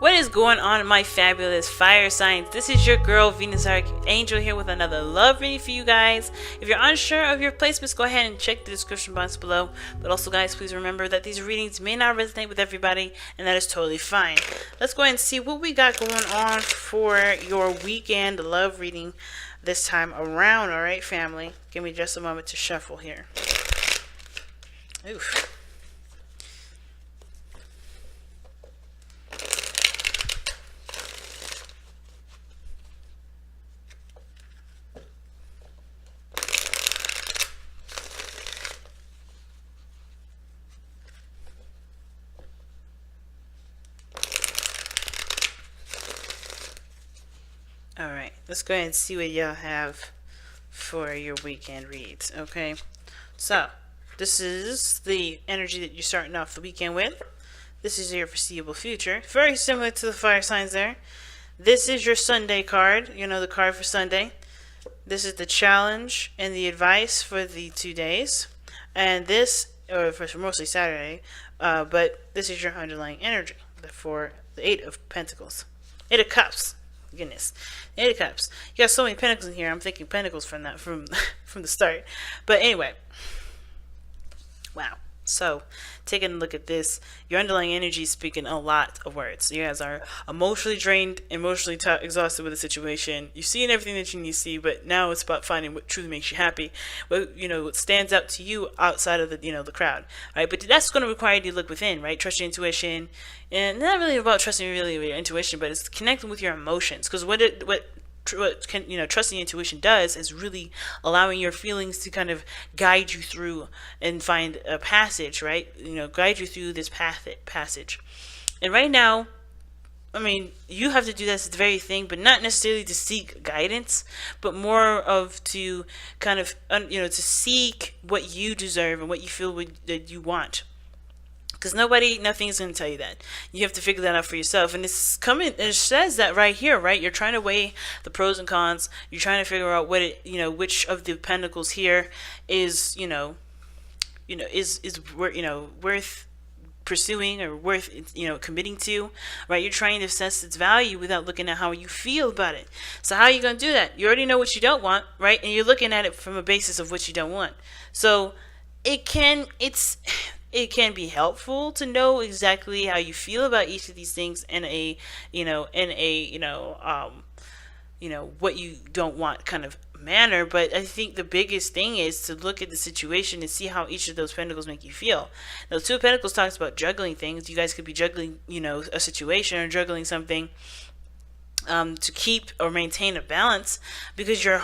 What is going on, my fabulous fire signs? This is your girl Venus Archangel here with another love reading for you guys. If you're unsure of your placements, go ahead and check the description box below. But also, guys, please remember that these readings may not resonate with everybody, and that is totally fine. Let's go ahead and see what we got going on for your weekend love reading this time around. All right, family, give me just a moment to shuffle here. Oof. Alright, let's go ahead and see what y'all have for your weekend reads, okay? So, this is the energy that you're starting off the weekend with. This is your foreseeable future. Very similar to the fire signs there. This is your Sunday card, you know, the card for Sunday. This is the challenge and the advice for the 2 days. And this, or for mostly Saturday, but this is your underlying energy for the 8 of Pentacles. 8 of Cups. Goodness, 8 of Cups. You got so many pentacles in here. I'm thinking pentacles from that from the start. But anyway, wow. So, taking a look at this, your underlying energy is speaking a lot of words. You guys are emotionally drained, emotionally exhausted with the situation. You've seen everything that you need to see, but now it's about finding what truly makes you happy. What what stands out to you outside of the the crowd, right? But that's going to require you to look within, right? Trust your intuition, and not really about trusting really with your intuition, but it's connecting with your emotions. Because trusting intuition does is really allowing your feelings to kind of guide you through and find a passage, right? Guide you through this passage. And right now, I mean, you have to do this very thing, but not necessarily to seek guidance, but more of to kind of to seek what you deserve and what you feel that you want. Because nothing's going to tell you that. You have to figure that out for yourself. And it's coming, it says that right here, right? You're trying to weigh the pros and cons. You're trying to figure out what which of the pentacles here is, worth pursuing or worth, committing to, right? You're trying to assess its value without looking at how you feel about it. So how are you going to do that? You already know what you don't want, right? And you're looking at it from a basis of what you don't want. So it can be helpful to know exactly how you feel about each of these things in what you don't want kind of manner. But I think the biggest thing is to look at the situation and see how each of those pentacles make you feel. Now, the 2 of Pentacles talks about juggling things. You guys could be juggling, a situation or juggling something to keep or maintain a balance, because your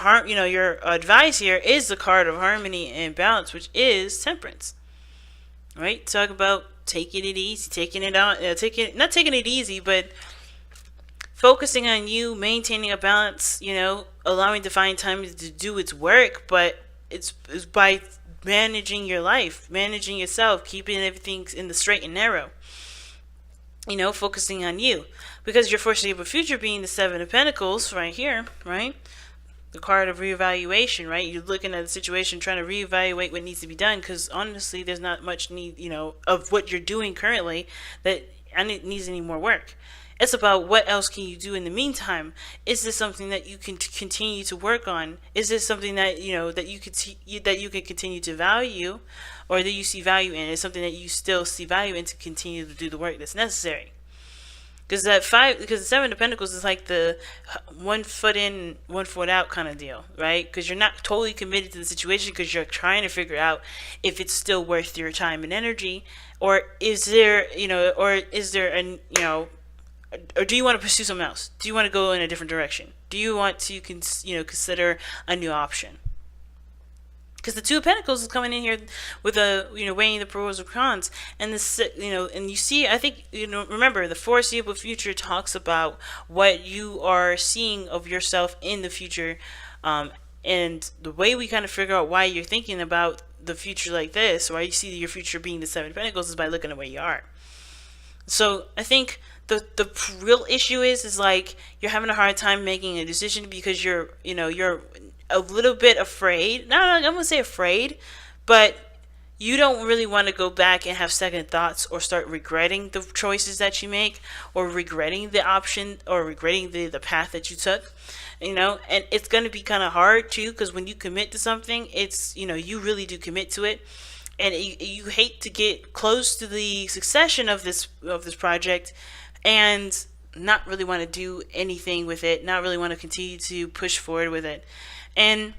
advice here is the card of harmony and balance, which is Temperance. Right? Talk about taking it easy, not taking it easy, but focusing on you, maintaining a balance, allowing divine time to do its work, but it's by managing your life, managing yourself, keeping everything in the straight and narrow. Focusing on you. Because your foreseeable future being the 7 of Pentacles right here, right? The card of reevaluation, right? You're looking at the situation, trying to reevaluate what needs to be done, because honestly, there's not much need, of what you're doing currently that needs any more work. It's about what else can you do in the meantime. Is this something that you can continue to work on? Is this something that that you can continue to value, or that you see value in? Is something that you still see value in to continue to do the work that's necessary? Because the 7 of Pentacles is like the 1 foot in, 1 foot out kind of deal, right? Because you're not totally committed to the situation, because you're trying to figure out if it's still worth your time and energy, or is there, or do you want to pursue something else? Do you want to go in a different direction? Do you want to, consider a new option? Because the 2 of Pentacles is coming in here with weighing the pros and cons, and this, and you see, I think, remember, the foreseeable future talks about what you are seeing of yourself in the future, and the way we kind of figure out why you're thinking about the future like this, why you see your future being the 7 of Pentacles, is by looking at where you are. So I think the real issue is like you're having a hard time making a decision because you're a little bit afraid. No, I'm gonna say afraid, but you don't really want to go back and have second thoughts or start regretting the choices that you make, or regretting the option, or regretting the path that you took. And it's going to be kind of hard too, because when you commit to something, it's, you really do commit to it, and you hate to get close to the succession of this project and not really want to do anything with it, not really want to continue to push forward with it. And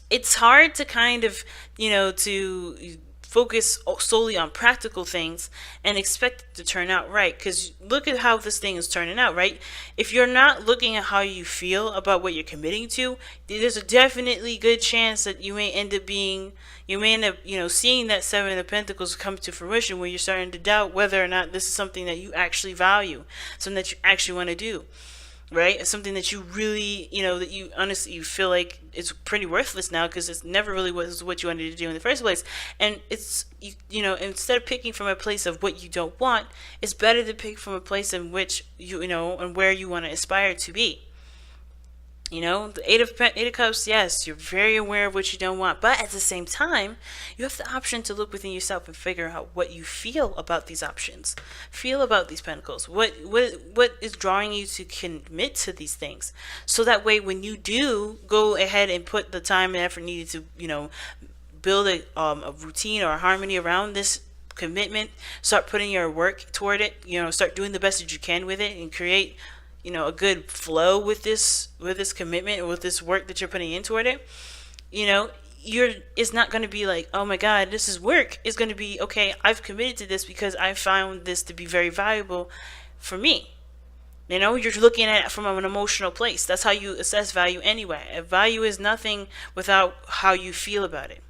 it's hard to kind of, to focus solely on practical things and expect it to turn out right. Because look at how this thing is turning out, right? If you're not looking at how you feel about what you're committing to, there's a definitely good chance that you may end up, seeing that Seven of Pentacles come to fruition, where you're starting to doubt whether or not this is something that you actually value, something that you actually want to do. Right? It's something that you really, that you honestly, you feel like it's pretty worthless now, because it's never really was what you wanted to do in the first place. And it's, instead of picking from a place of what you don't want, it's better to pick from a place in which and where you want to aspire to be. The Eight of Cups, yes, you're very aware of what you don't want, but at the same time, you have the option to look within yourself and figure out what you feel about these options, feel about these pentacles, what is drawing you to commit to these things, so that way when you do go ahead and put the time and effort needed to, build a routine or a harmony around this commitment, start putting your work toward it, start doing the best that you can with it, and create a good flow with this commitment, with this work that you're putting into it. It's not going to be like, oh my God, this is work. It's going to be, okay, I've committed to this because I found this to be very valuable for me. You're looking at it from an emotional place. That's how you assess value anyway. Value is nothing without how you feel about it.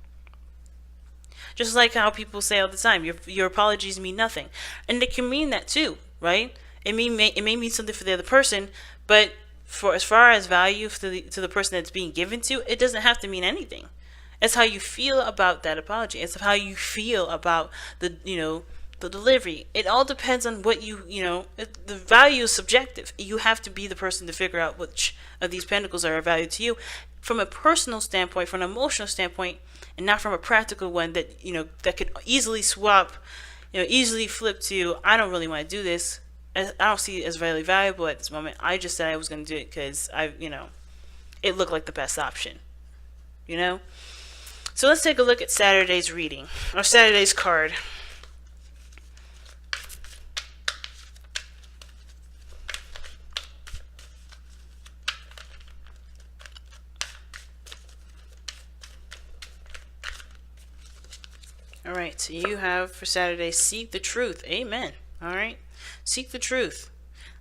Just like how people say all the time, your apologies mean nothing. And it can mean that too, right? It may mean something for the other person, but for as far as value to the person that's being given to, it doesn't have to mean anything. It's how you feel about that apology. It's how you feel about the delivery. It all depends on what the value is subjective. You have to be the person to figure out which of these pentacles are of value to you from a personal standpoint, from an emotional standpoint, and not from a practical one that, that could easily swap, easily flip to, I don't really want to do this. I don't see it as really valuable at this moment. I just said I was going to do it because it looked like the best option. So let's take a look at Saturday's reading, or Saturday's card. All right, so you have for Saturday, seek the truth. Amen. All right. Seek the truth.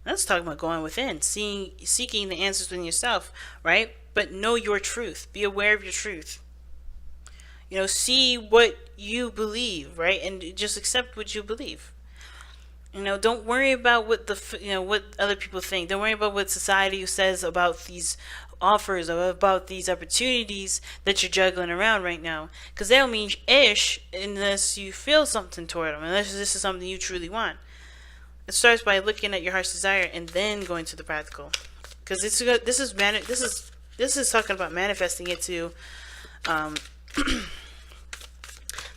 Let's talk about going within, seeking the answers within yourself, right? But know your truth. Be aware of your truth. See what you believe, right? And just accept what you believe. Don't worry about what what other people think. Don't worry about what society says about these offers, or about these opportunities that you're juggling around right now, because they don't mean ish unless you feel something toward them, unless this is something you truly want. It starts by looking at your heart's desire and then going to the practical, because this is talking about manifesting it to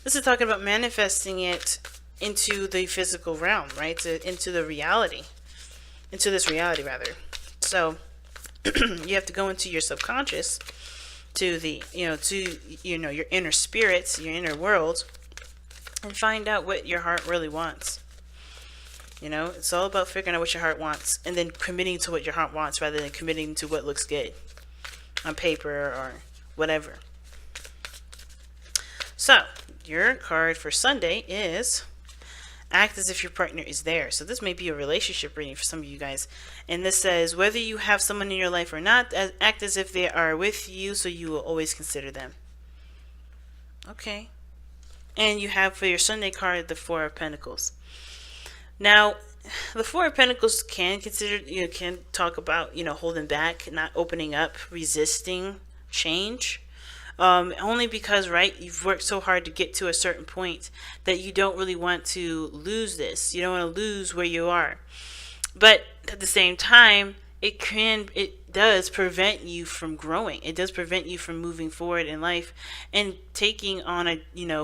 this is talking about manifesting it into the physical realm, right? Into this reality rather. So you have to go into your subconscious, to the your inner spirits, your inner world, and find out what your heart really wants. It's all about figuring out what your heart wants and then committing to what your heart wants rather than committing to what looks good on paper or whatever. So, your card for Sunday is act as if your partner is there. So this may be a relationship reading for some of you guys. And this says, whether you have someone in your life or not, act as if they are with you, so you will always consider them. Okay. And you have for your Sunday card the Four of Pentacles. Now, the Four of Pentacles can talk about, holding back, not opening up, resisting change. Only because, right, you've worked so hard to get to a certain point that you don't really want to lose this. You don't want to lose where you are. But at the same time, it does prevent you from growing. It does prevent you from moving forward in life and taking on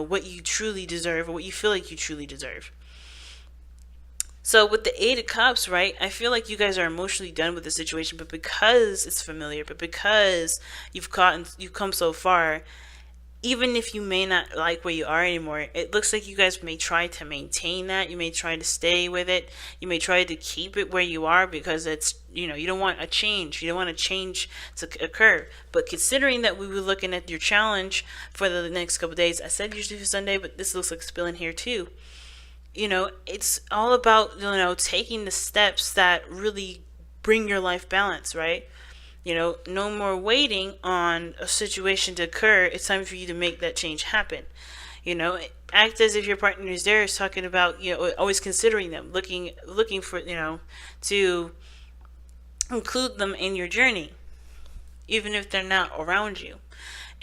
what you truly deserve, or what you feel like you truly deserve. So with the Eight of Cups, right, I feel like you guys are emotionally done with the situation, but because it's familiar, but because you've come so far, even if you may not like where you are anymore, it looks like you guys may try to maintain that. You may try to stay with it. You may try to keep it where you are because it's, you don't want a change. You don't want a change to occur. But considering that we were looking at your challenge for the next couple of days, I said usually for Sunday, but this looks like spilling here too. It's all about, taking the steps that really bring your life balance, right? No more waiting on a situation to occur. It's time for you to make that change happen. Act as if your partner is there, is talking about, always considering them, looking for, to include them in your journey, even if they're not around you.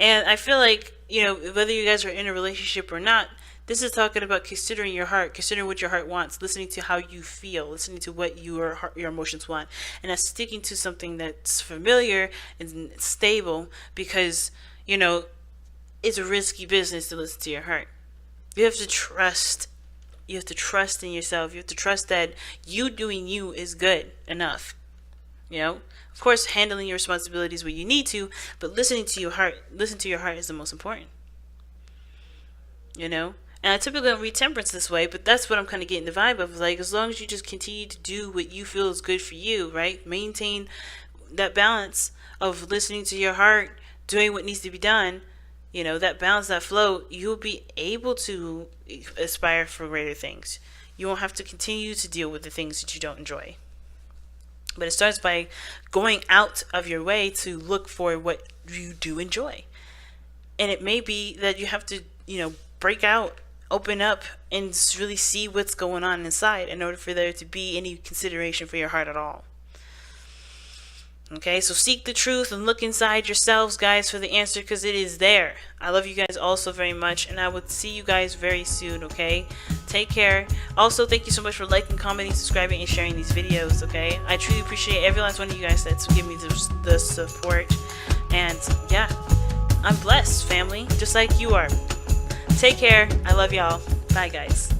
And I feel like, whether you guys are in a relationship or not, this is talking about considering your heart, considering what your heart wants, listening to how you feel, listening to what your emotions want, and not sticking to something that's familiar and stable because, it's a risky business to listen to your heart. You have to trust. You have to trust in yourself. You have to trust that you doing you is good enough. Of course, handling your responsibilities where you need to, but listening to your heart is the most important. And I typically don't read temperance this way, but that's what I'm kind of getting the vibe of. Like, as long as you just continue to do what you feel is good for you, right? Maintain that balance of listening to your heart, doing what needs to be done, that balance, that flow, you'll be able to aspire for greater things. You won't have to continue to deal with the things that you don't enjoy. But it starts by going out of your way to look for what you do enjoy. And it may be that you have to, break out, open up, and really see what's going on inside in order for there to be any consideration for your heart at all. Okay, so seek the truth and look inside yourselves, guys, for the answer, because it is there. I love you guys all so very much, and I will see you guys very soon, okay? Take care. Also, thank you so much for liking, commenting, subscribing, and sharing these videos, okay? I truly appreciate every last one of you guys that's giving me the support. And, yeah, I'm blessed, family, just like you are. Take care. I love y'all. Bye, guys.